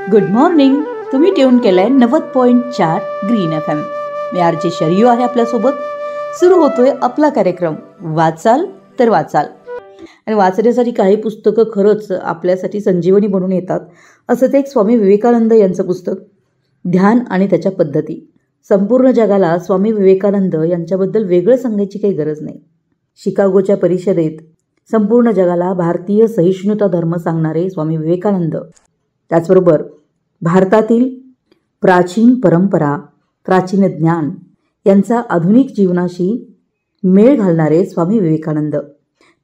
Good morning. तुम्ही tune केलंय 90.4 green FM. मी RJ शरियू आहे आपल्यासोबत. सुरू होतोय आपला कार्यक्रम वाचाल तर वाचाल. आणि वाचण्यासाठी काही पुस्तकं खरंच आपल्यासाठी संजीवनी बनून येतात. असं ते एक स्वामी विवेकानंद यांचं पुस्तक, ध्यान आणि त्याच्या पद्धती. संपूर्ण जगाला स्वामी विवेकानंद यांच्याबद्दल वेगळं सांगायची काही गरज नाही. शिकागोच्या परिषदेत संपूर्ण जगाला भारतीय सहिष्णुता धर्म सांगणारे स्वामी विवेकानंद, त्याचबरोबर भारतातील प्राचीन परंपरा, प्राचीन ज्ञान यांचा आधुनिक जीवनाशी मेळ घालणारे स्वामी विवेकानंद,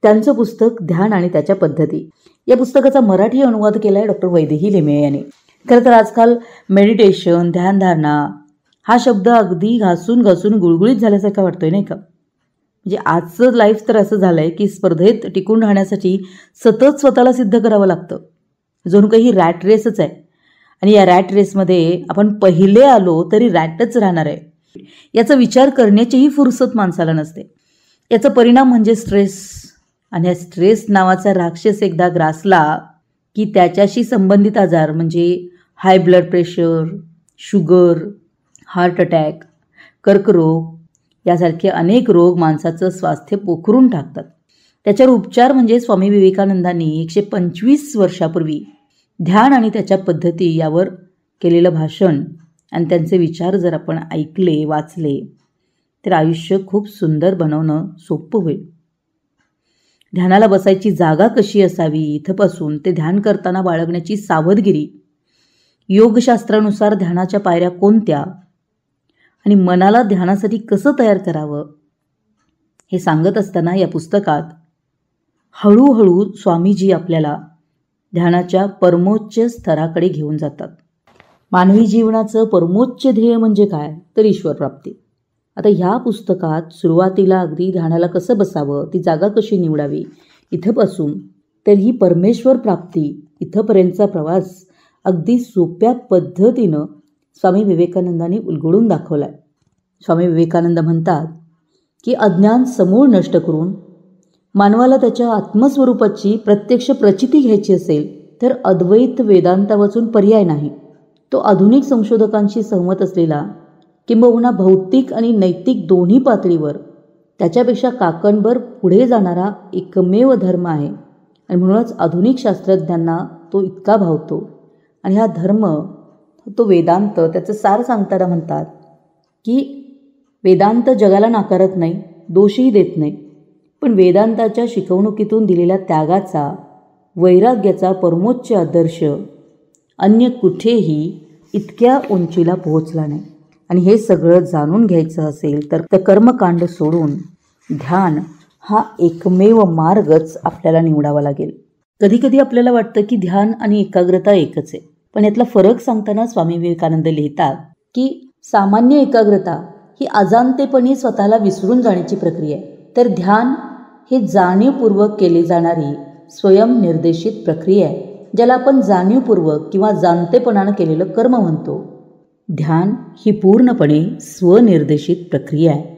त्यांचं पुस्तक ध्यान आणि त्याच्या पद्धती. या पुस्तकाचा मराठी अनुवाद केला आहे डॉक्टर वैदेही लेमे यांनी. खरं तर आजकाल मेडिटेशन, ध्यानधारणा हा शब्द अगदी घासून गुळगुळीत झाल्यासारखा वाटतोय, नाही का? म्हणजे आजचं लाईफ तर असं झालं आहे की स्पर्धेत टिकून राहण्यासाठी सतत स्वतःला सिद्ध करावं लागतं. जणू काही रॅट रेसच आहे. आणि या रॅट रेसमध्ये आपण पहिले आलो तरी रॅटच राहणार आहे, याचा विचार करण्याचीही फुरसत माणसाला नसते. याचा परिणाम म्हणजे स्ट्रेस. आणि या स्ट्रेस नावाचा राक्षस एकदा ग्रासला की त्याच्याशी संबंधित आजार म्हणजे high blood pressure, sugar, heart attack, कर्करोग यासारखे अनेक रोग माणसाचं स्वास्थ्य पोखरून टाकतात. त्याच्यावर उपचार म्हणजे स्वामी विवेकानंदांनी 125 वर्षापूर्वी ध्यान आणि त्याच्या पद्धती यावर केलेलं भाषण आणि त्यांचे विचार जर आपण ऐकले, वाचले तर आयुष्य खूप सुंदर बनवणं सोपं होईल. ध्यानाला बसायची जागा कशी असावी इथपासून ते ध्यान करताना बाळगण्याची सावधगिरी, योगशास्त्रानुसार ध्यानाच्या पायऱ्या कोणत्या आणि मनाला ध्यानासाठी कसं तयार करावं हे सांगत असताना या पुस्तकात हळूहळू स्वामीजी आपल्याला ध्यानाच्या परमोच्च स्तराकडे घेऊन जातात. मानवी जीवनाचं परमोच्च ध्येय म्हणजे काय तर ईश्वर प्राप्ती. आता ह्या पुस्तकात सुरुवातीला अगदी ध्यानाला कसं बसावं, ती जागा कशी निवडावी इथंपासून तर ही परमेश्वर प्राप्ती इथंपर्यंतचा प्रवास अगदी सोप्या पद्धतीनं स्वामी विवेकानंदांनी उलगडून दाखवलाय. स्वामी विवेकानंद म्हणतात की अज्ञान समूळ नष्ट करून मानवाला त्याच्या आत्मस्वरूपाची प्रत्यक्ष प्रचिती घ्यायची असेल तर अद्वैत वेदांता वाचून पर्याय नाही. तो आधुनिक संशोधकांशी सहमत असलेला किंबहुना भौतिक आणि नैतिक दोन्ही पातळीवर त्याच्यापेक्षा काकणभर पुढे जाणारा एकमेव धर्म आहे. आणि म्हणूनच आधुनिक शास्त्रज्ञांना तो इतका भावतो. आणि हा धर्म तो वेदांत, त्याचं सार सांगताना म्हणतात की वेदांत जगाला नाकारत नाही, दोषही देत नाही, पण वेदांताच्या शिकवणुकीतून दिलेल्या त्यागाचा, वैराग्याचा परमोच्च आदर्श अन्य कुठेही इतक्या उंचीला पोहोचला नाही. आणि हे सगळं जाणून घ्यायचं असेल तर कर्मकांड सोडून ध्यान हा एकमेव मार्गच आपल्याला निवडावा लागेल. कधी कधी आपल्याला वाटतं की ध्यान आणि एकाग्रता एकच आहे, पण यातला फरक सांगताना स्वामी विवेकानंद लिहितात की सामान्य एकाग्रता ही अजाणतेपणी स्वतःला विसरून जाण्याची प्रक्रिया आहे, तर ध्यान हे जाणीवपूर्वक केली जाणारी स्वयंनिर्देशित प्रक्रिया आहे, ज्याला आपण जाणीवपूर्वक किंवा जाणतेपणानं केलेलं कर्म म्हणतो. ध्यान ही पूर्णपणे स्वनिर्देशित प्रक्रिया आहे.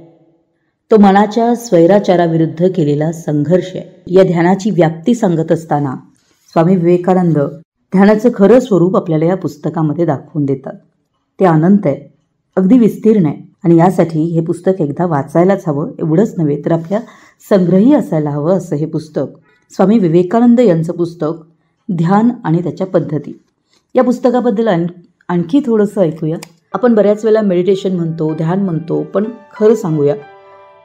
तो मनाच्या स्वैराचाराविरुद्ध केलेला संघर्ष आहे. या ध्यानाची व्याप्ती सांगत असताना स्वामी विवेकानंद ध्यानाचं खरं स्वरूप आपल्याला या पुस्तकामध्ये दाखवून देतात. ते अनंत आहे, अगदी विस्तीर्ण आहे. आणि यासाठी हे पुस्तक एकदा वाचायलाच हवं. एवढंच नव्हे तर आपल्या संग्रही असायला हवं असं हे पुस्तक. स्वामी विवेकानंद यांचं पुस्तक ध्यान आणि त्याच्या पद्धती. या पुस्तकाबद्दल आणखी थोडंसं ऐकूया. आपण बऱ्याच वेळेला मेडिटेशन म्हणतो, ध्यान म्हणतो, पण खरं सांगूया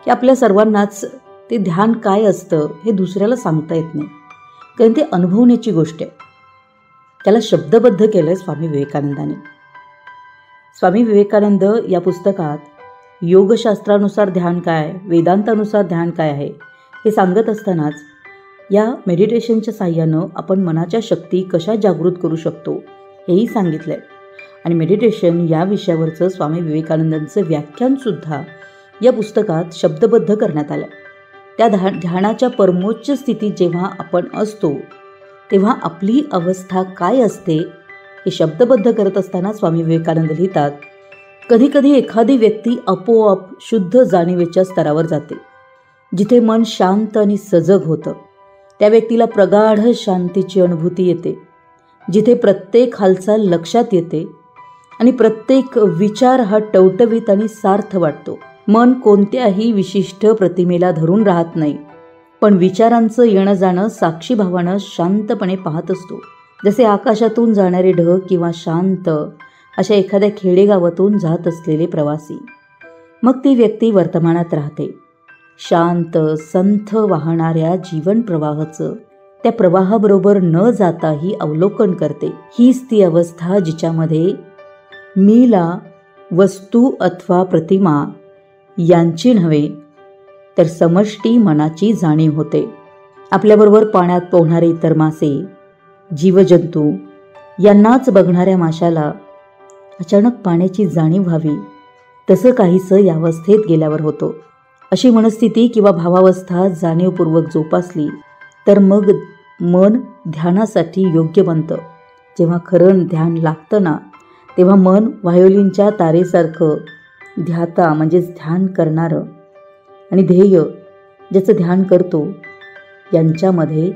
की आपल्या सर्वांनाच ते ध्यान काय असतं हे दुसऱ्याला सांगता येत नाही, कारण ते अनुभवण्याची गोष्ट आहे. त्याला शब्दबद्ध केलं आहे स्वामी विवेकानंदांनी. स्वामी विवेकानंद या पुस्तकात योगशास्त्रानुसार ध्यान काय, वेदांतानुसार ध्यान काय आहे हे सांगत असतानाच या मेडिटेशनच्या साहाय्यानं आपण मनाच्या शक्ती कशा जागृत करू शकतो हेही सांगितलं आहे. आणि मेडिटेशन या विषयावरचं स्वामी विवेकानंदांचं व्याख्यानसुद्धा या पुस्तकात शब्दबद्ध करण्यात आलं. त्या ध्यानाच्या परमोच्च स्थितीत जेव्हा आपण असतो तेव्हा आपली अवस्था काय असते हे शब्दबद्ध करत असताना स्वामी विवेकानंद लिहितात, कधीकधी एखादी व्यक्ती आपोआप शुद्ध जाणीवेच्या स्तरावर जाते, जिथे मन शांत आणि सजग होतं. त्या व्यक्तीला प्रगाढ शांतीची अनुभूती येते. जिथे प्रत्येक हालचाल लक्षात येते आणि प्रत्येक विचार हा टवटवीत आणि सार्थ वाटतो. मन कोणत्याही विशिष्ट प्रतिमेला धरून राहत नाही, पण विचारांचं येणं जाणं साक्षीभावानं शांतपणे पाहत असतो. जसे आकाशातून जाणारे ढग किंवा शांत अशा एखाद्या खेडेगावातून जात असलेले प्रवासी. मग ती व्यक्ती वर्तमानात राहते, शांत संथ वाहणाऱ्या जीवन प्रवाहाचं त्या प्रवाहाबरोबर न जाताही अवलोकन करते. हीच ती अवस्था जिच्यामध्ये मीला वस्तू अथवा प्रतिमा यांची नव्हे तर समष्टी मनाची जाणीव होते. आपल्याबरोबर पाण्यात पोहणारे इतर मासे, जीवजंतू यांनाच बघणाऱ्या माशाला अचानक पाण्याची जाणीव व्हावी, तसं काहीसं या अवस्थेत गेल्यावर होतं. अशी मनस्थिती किंवा भावावस्था जाणीवपूर्वक जोपासली तर मग मन ध्यानासाठी योग्य बनतं. जेव्हा खरं ध्यान लागतं ना, तेव्हा मन व्हायोलिनच्या तारेसारखं ध्याता म्हणजेच ध्यान करणारं आणि ध्येय ज्याचं ध्यान करतो यांच्यामध्ये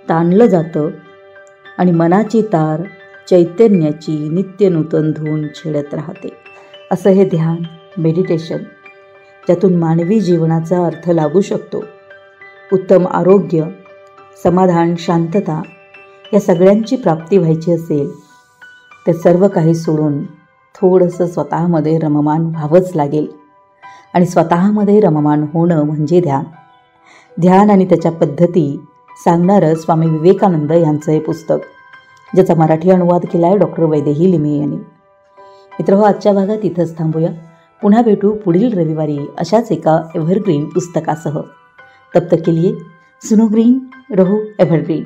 ताणलं जातं आणि मनाची तार चैतन्याची नित्यनूतन धून छेडत राहते. असं हे ध्यान मेडिटेशन, ज्यातून मानवी जीवनाचा अर्थ लागू शकतो. उत्तम आरोग्य, समाधान, शांतता या सगळ्यांची प्राप्ती व्हायची असेल तर सर्व काही सोडून थोडंसं स्वतःमध्ये रममान व्हावंच लागेल. आणि स्वतःमध्ये रममान होणं म्हणजे ध्यान. ध्यान आणि त्याच्या पद्धती सांगणारं स्वामी विवेकानंद यांचं हे पुस्तक, ज्याचा मराठी अनुवाद केला आहे डॉक्टर वैदेही लिमे यांनी. मित्रहो, आजच्या भागात इथंच थांबूया. पुन्हा भेटू पुढील रविवारी अशाच एका एव्हरग्रीन पुस्तकासह. तब तक के लिए सुनो ग्रीन, रहो एव्हरग्रीन.